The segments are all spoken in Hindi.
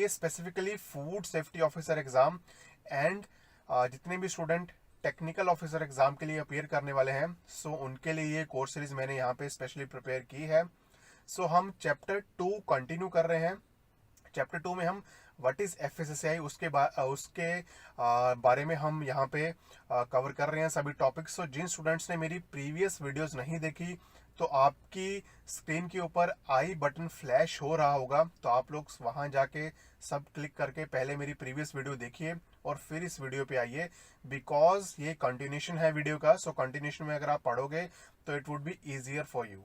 ये specifically food safety officer exam and जितने भी स्टूडेंट टेक्निकल ऑफिसर एग्जाम के लिए अपीयर करने वाले हैं, सो उनके लिए ये कोर्स सीरीज मैंने यहाँ पे स्पेशली प्रिपेयर की है। सो हम चैप्टर 2 कंटिन्यू कर रहे हैं। चैप्टर 2 में हम व्हाट इज एफएसएसएआई उसके बारे में हम यहाँ पे कवर कर रहे हैं सभी टॉपिक्स। सो जिन स्टूडेंट्स ने मेरी प्रीवियस वीडियोस नहीं देखी, तो आपकी स्क्रीन के ऊपर आई बटन फ्लैश हो रहा होगा, तो आप लोग वहां जाके सब क्लिक करके पहले मेरी प्रीवियस वीडियो देखिए और फिर इस वीडियो पे आइए, बिकॉज ये कंटिन्यूशन है वीडियो का। सो कंटिन्यूशन में अगर आप पढ़ोगे तो it would be easier for you.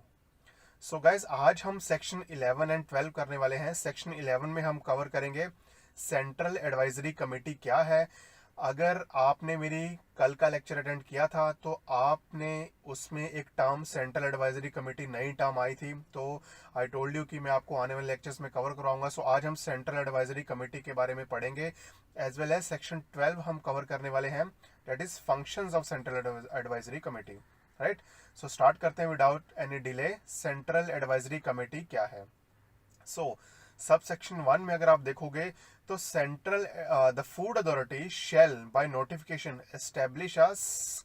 So guys, आज हम सेक्शन 11 एंड 12 करने वाले हैं। सेक्शन 11 में हम कवर करेंगे सेंट्रल एडवाइजरी कमेटी क्या है। अगर आपने मेरी कल का लेक्चर अटेंड किया था तो आपने उसमें एक टर्म सेंट्रल एडवाइजरी कमेटी नई टर्म आई थी, तो आई टोल्ड यू कि मैं आपको आने वाले लेक्चर्स में कवर कराऊंगा। सो आज हम सेंट्रल एडवाइजरी कमेटी के बारे में पढ़ेंगे, एज वेल एज सेक्शन 12 हम कवर करने वाले हैं, that is functions of central advisory committee. Right, so start करते हैं without any delay. Central advisory committee क्या है? सो सब सेक्शन 1 में अगर आप देखोगे तो central the food authority shall by notification establish a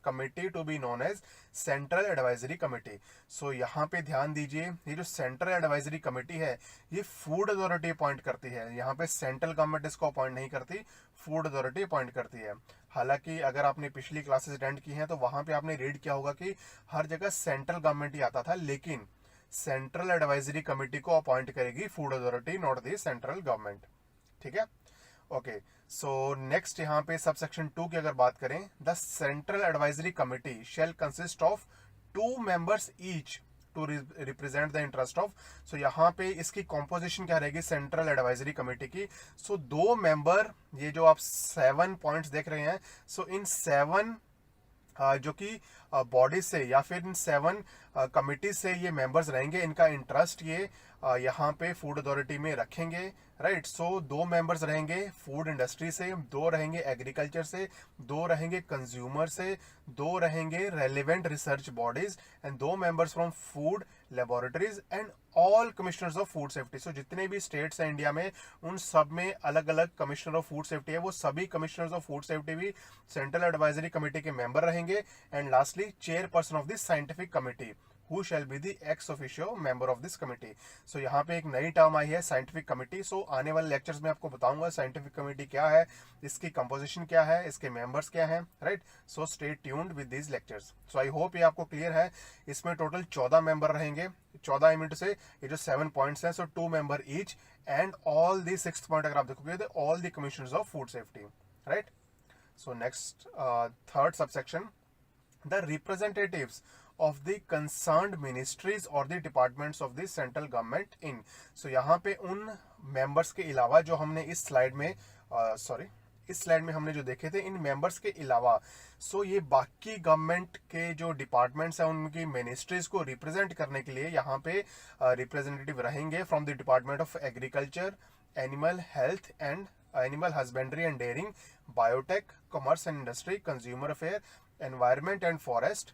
committee to be known as central advisory committee. So यहाँ पे ध्यान दीजिए, ये जो सेंट्रल एडवाइजरी कमेटी है ये फूड अथॉरिटी अपॉइंट करती है। यहाँ पे सेंट्रल गवर्नमेंट इसको अपॉइंट नहीं करती, फूड अथॉरिटी अपॉइंट करती है। हालांकि अगर आपने पिछली क्लासेस अटेंड की हैं तो वहां पे आपने रीड किया होगा कि हर जगह सेंट्रल गवर्नमेंट ही आता था, लेकिन सेंट्रल एडवाइजरी कमेटी को अपॉइंट करेगी food authority, not the central government. ठीक है, ओके। सो नेक्स्ट यहाँ पे सब सेक्शन 2 की अगर बात करें, the central advisory committee shall consist of 2 members each to represent the interest of. So यहाँ पे इसकी कॉम्पोजिशन क्या रहेगी सेंट्रल एडवाइजरी कमेटी की? सो 2 मेंबर, ये जो आप 7 पॉइंट्स देख रहे हैं, सो इन 7 जो कि बॉडी से या फिर इन 7 कमिटी से ये मेंबर्स रहेंगे, इनका इंटरेस्ट ये यहाँ पे फूड अथॉरिटी में रखेंगे। राइट, सो 2 मेंबर्स रहेंगे फूड इंडस्ट्री से, 2 रहेंगे एग्रीकल्चर से, 2 रहेंगे कंज्यूमर से, 2 रहेंगे relevant research bodies and 2 members from food laboratories and all commissioners of food safety. So जितने भी स्टेट्स हैं इंडिया में, उन सब में अलग अलग कमिश्नर ऑफ फूड सेफ्टी है, वो सभी कमिश्नर्स ऑफ फूड सेफ्टी भी सेंट्रल एडवाइजरी कमेटी के मेंबर रहेंगे। And lastly chairperson of this scientific committee who shall be the ex officio member of this committee। so यहाँ पे एक नई टर्म आई है साइंटिफिक कमेटी। सो आने वाले लेक्चर्स में आपको बताऊंगा साइंटिफिक कमेटी क्या है, इसकी कंपोजिशन क्या है, इसके मेंबर्स क्या हैं। Right, so stay tuned with these lectures. So I hope ये आपको क्लियर है। इसमें टोटल 14 मेंबर रहेंगे। 14 मिनट से ये जो 7 पॉइंट्स हैं, सो 2 member each and all the 6th point अगर आप देखोगे all the commissioners of food safety. Right, so next third subsection, the representatives of the concerned ministries or the departments of the central government in। so यहाँ पे उन members के अलावा जो हमने इस स्लाइड में इस स्लाइड में हमने जो देखे थे, इन मेंबर्स के अलावा सो ये बाकी गवर्नमेंट के जो डिपार्टमेंट्स हैं उनकी मिनिस्ट्रीज को रिप्रेजेंट करने के लिए यहाँ पे रिप्रेजेंटेटिव रहेंगे from the department of agriculture, animal health and animal husbandry and dairying, biotech, commerce and industry, consumer affair, environment and forest,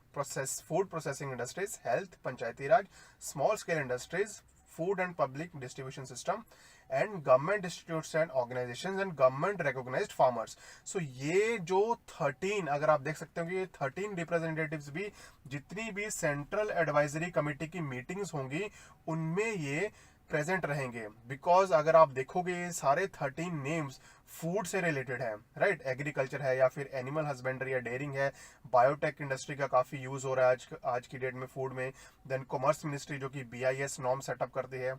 food processing industries, health, Panchayati Raj, small scale industries, food and public distribution system and government institutes and organisations and government recognised farmers. So ये जो 13, अगर आप देख सकते हो कि ये 13 रिप्रेजेंटेटिव्स भी जितनी भी सेंट्रल एडवाइजरी कमेटी की मीटिंग्स होंगी उनमें ये प्रेजेंट रहेंगे। बिकॉज अगर आप देखोगे ये सारे 13 नेम्स फूड से रिलेटेड है। राइट, एग्रीकल्चर है या फिर एनिमल हस्बेंड्री या डेयरिंग है, बायोटेक इंडस्ट्री का काफी यूज हो रहा है आज की डेट में फूड में, देन कॉमर्स मिनिस्ट्री जो कि BIS नॉर्म सेटअप करती है,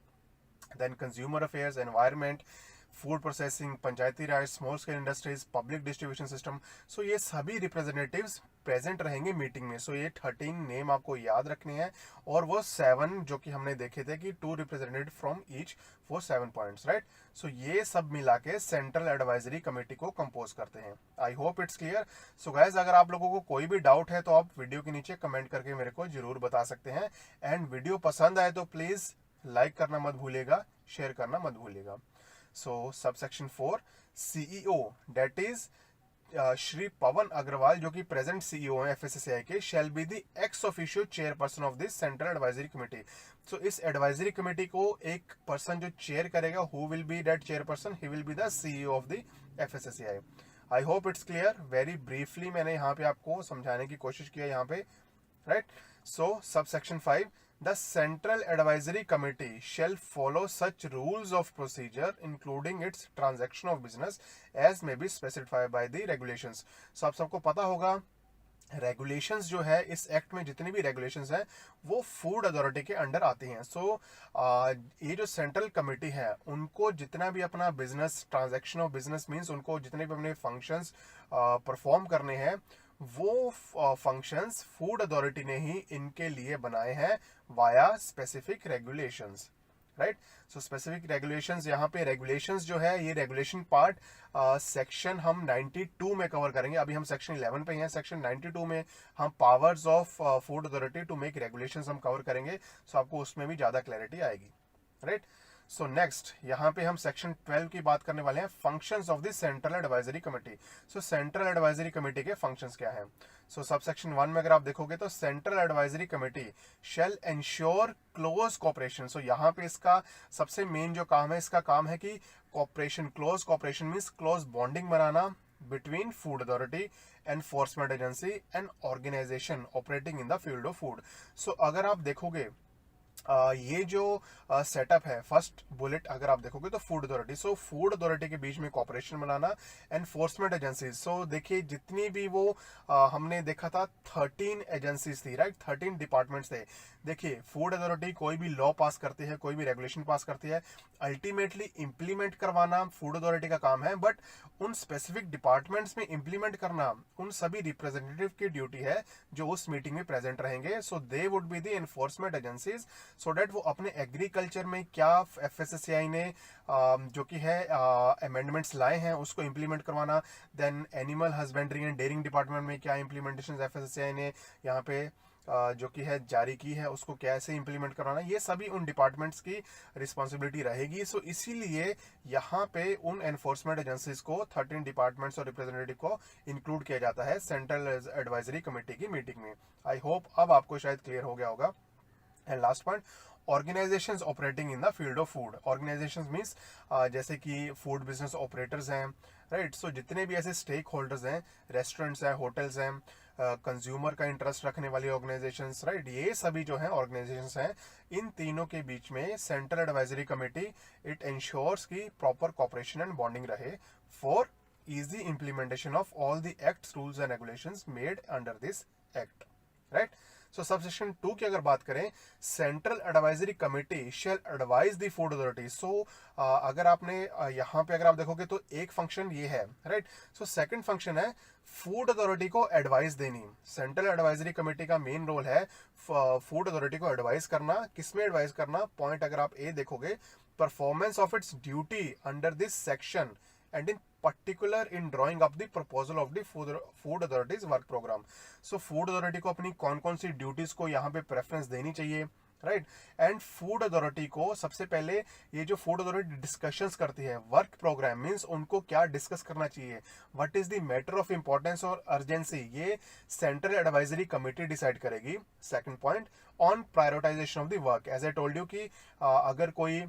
then consumer affairs, environment, food processing, Panchayati Raj, small scale industries, public distribution system. So ये सभी रिप्रेजेंटेटिव्स प्रेजेंट रहेंगे मीटिंग में। सो ये 13 नेम आपको याद रखने हैं और वो 7 जो कि हमने देखे थे कि 2 representative from each for 7 points. Right, so ये सब मिला के सेंट्रल एडवाइजरी कमेटी को कंपोज करते हैं। I hope it's clear. So guys, अगर आप लोगों को कोई भी डाउट है तो आप वीडियो के नीचे कमेंट करके मेरे को जरूर बता सकते हैं। एंड वीडियो पसंद आए तो प्लीज लाइक करना मत भूलिएगा, शेयर करना मत भूलिएगा। So subsection 4, CEO, that is Shri Pawan Agarwal जो कि प्रेजेंट सीईओ है एफएसएसएआई के, shall be the ex officio chairperson of this central advisory committee. So इस एडवाइजरी कमेटी को एक पर्सन जो चेयर करेगा, who will be that chairperson, he will be the CEO of the FSSAI. I hope it's clear. Very briefly मैंने यहाँ पे आपको समझाने की कोशिश की है यहाँ पे, right. So sub section 5, the Central Advisory Committee shall follow such rules of procedure including its transaction of business as may be specified by the regulations। so आप सबको पता होगा रेगुलेशंस जो है इस एक्ट में, जितनी भी रेगुलेशंस हैं वो फूड अथॉरिटी के अंडर आती हैं। सो ये जो सेंट्रल कमेटी है उनको जितना भी अपना business, transaction of business means उनको जितने भी अपने फंक्शंस परफॉर्म करने हैं, वो फंक्शंस फूड अथॉरिटी ने ही इनके लिए बनाए हैं via specific regulations, right. So specific regulations, यहाँ पे रेगुलेशंस जो है ये रेगुलेशन पार्ट सेक्शन हम 92 में कवर करेंगे। अभी हम सेक्शन 11 पे हैं, सेक्शन 92 में हम powers of food authority to make regulations हम कवर करेंगे। सो आपको उसमें भी ज्यादा क्लैरिटी आएगी, राइट। सो नेक्स्ट यहाँ पे हम सेक्शन 12 की बात करने वाले हैं, functions of the central advisory committee. So central advisory committee के फंक्शंस क्या हैं? सो सब सेक्शन 1 में अगर आप देखोगे तो central advisory committee shall ensure close cooperation. So यहाँ पे इसका सबसे मेन जो काम है, इसका काम है कि cooperation, close cooperation means close bonding बनाना between food authority, enforcement agency and organization operating in the field of food। so अगर आप देखोगे ये जो सेटअप है, फर्स्ट बुलेट अगर आप देखोगे तो food authority, so food authority के बीच में कॉपरेशन बनाना, एनफोर्समेंट एजेंसीज। सो देखिए जितनी भी वो हमने देखा था 13 एजेंसीज थी, राइट, 13 डिपार्टमेंट्स थे। देखिए फूड अथॉरिटी कोई भी लॉ पास करती है, कोई भी रेगुलेशन पास करती है, अल्टीमेटली इंप्लीमेंट करवाना फूड अथॉरिटी का काम है, बट उन स्पेसिफिक डिपार्टमेंट्स में इंप्लीमेंट करना उन सभी रिप्रेजेंटेटिव की ड्यूटी है जो उस मीटिंग में प्रेजेंट रहेंगे। So they would be the enforcement agencies, so that वो अपने एग्रीकल्चर में क्या एफएसएसएआई ने जो कि है अमेंडमेंट्स लाए हैं उसको इंप्लीमेंट करवाना। Then animal husbandry and dairying department में क्या इंप्लीमेंटेशन एफएसएसएआई ने यहाँ पे जो कि है जारी की है, उसको कैसे इंप्लीमेंट करवाना, ये सभी उन डिपार्टमेंट्स की रिस्पॉन्सिबिलिटी रहेगी। सो इसीलिए यहाँ पे उन एनफोर्समेंट एजेंसीज को 13 डिपार्टमेंट्स और रिप्रेजेंटेटिव को इंक्लूड किया जाता है सेंट्रल एडवाइजरी कमेटी की मीटिंग में। आई होप अब आपको शायद क्लियर हो गया होगा। And last point, organisations operating in the field of food. Organisations means जैसे कि फूड बिजनेस ऑपरेटर्स हैं, राइट। सो जितने भी ऐसे स्टेक होल्डर्स हैं, रेस्टोरेंट्स हैं, होटल्स हैं, कंज्यूमर का इंटरेस्ट रखने वाली ऑर्गेनाइजेशंस, राइट, ये सभी जो हैं ऑर्गेनाइजेशंस हैं, इन तीनों के बीच में central advisory committee it ensures की प्रॉपर कॉपरेशन एंड बॉन्डिंग रहे for easy implementation of all the acts, rules and regulations made under this act, right. So subsection 2 की अगर बात करें, central advisory committee shall advise the food authority. So अगर आपने यहाँ पे अगर आप देखोगे तो एक फंक्शन ये है, राइट। सो सेकंड फंक्शन है फूड अथॉरिटी को एडवाइस देनी। सेंट्रल एडवाइजरी कमेटी का मेन रोल है फूड अथॉरिटी को एडवाइस करना। किसमें एडवाइस करना? पॉइंट अगर आप ए देखोगे, performance of its duty under this section and in particular in drawing up the proposal of the food authorities work program। so food authority को अपनी कौन कौन सी ड्यूटीज को यहाँ पे प्रेफरेंस देनी चाहिए, राइट। एंड फूड अथॉरिटी को सबसे पहले ये जो फूड अथॉरिटी डिस्कशंस करती है, वर्क प्रोग्राम मींस उनको क्या डिस्कस करना चाहिए, what is the matter of importance और अर्जेंसी, ये सेंट्रल एडवाइजरी कमेटी डिसाइड करेगी। Second point, on prioritization of the work. As I told you कि अगर कोई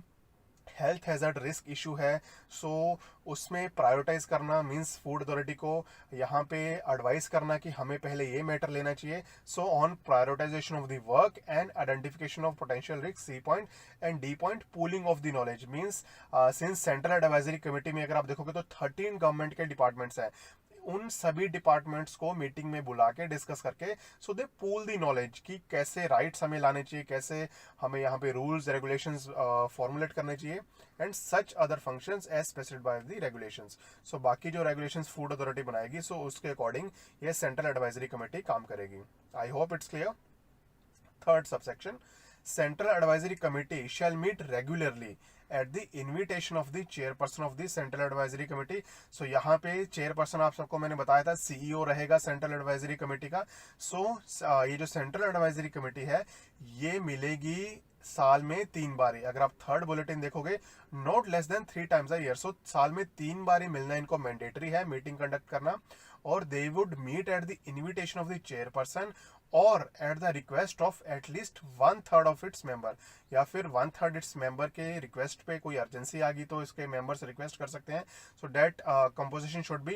हेल्थ हैजर्ड रिस्क इशू है, सो उसमें प्रायोरिटाइज करना मींस फूड अथॉरिटी को यहाँ पे एडवाइस करना कि हमें पहले ये मैटर लेना चाहिए। So on prioritization of the work and identification of potential risk, C point. And D point, pooling of the knowledge means since central advisory committee में अगर आप देखोगे तो 13 गवर्नमेंट के डिपार्टमेंट्स हैं, उन सभी डिपार्टमेंट्स को मीटिंग में बुला के डिस्कस करके सो दे पूल दी नॉलेज कि कैसे राइट्स हमें लाने चाहिए, कैसे हमें यहाँ पे रूल्स रेगुलेशंस फॉर्मुलेट करने चाहिए, and such other functions as specified by the regulations. So बाकी जो रेगुलेशंस फूड अथॉरिटी बनाएगी, सो उसके अकॉर्डिंग ये सेंट्रल एडवाइजरी कमेटी काम करेगी। I hope it's clear. Third subsection, central advisory committee shall meet regularly at the invitation of the chairperson of the central advisory committee. So यहाँ पे चेयरपर्सन आप सबको मैंने बताया था सीईओ रहेगा सेंट्रल एडवाइजरी कमेटी का। सो ये जो सेंट्रल एडवाइजरी कमेटी है ये मिलेगी साल में 3 बारी। अगर आप थर्ड बुलेटिन देखोगे, not less than 3 times a year. सो साल में 3 बारी मिलना इनको मैंडेटरी है, मीटिंग कंडक्ट करना। और they would meet at the invitation of the chairperson और at the request of at least 1/3 of its member, या फिर 1/3 इट्स मेंबर के रिक्वेस्ट पे कोई अर्जेंसी आ गई तो इसके मेंबर्स रिक्वेस्ट कर सकते हैं। So that composition should be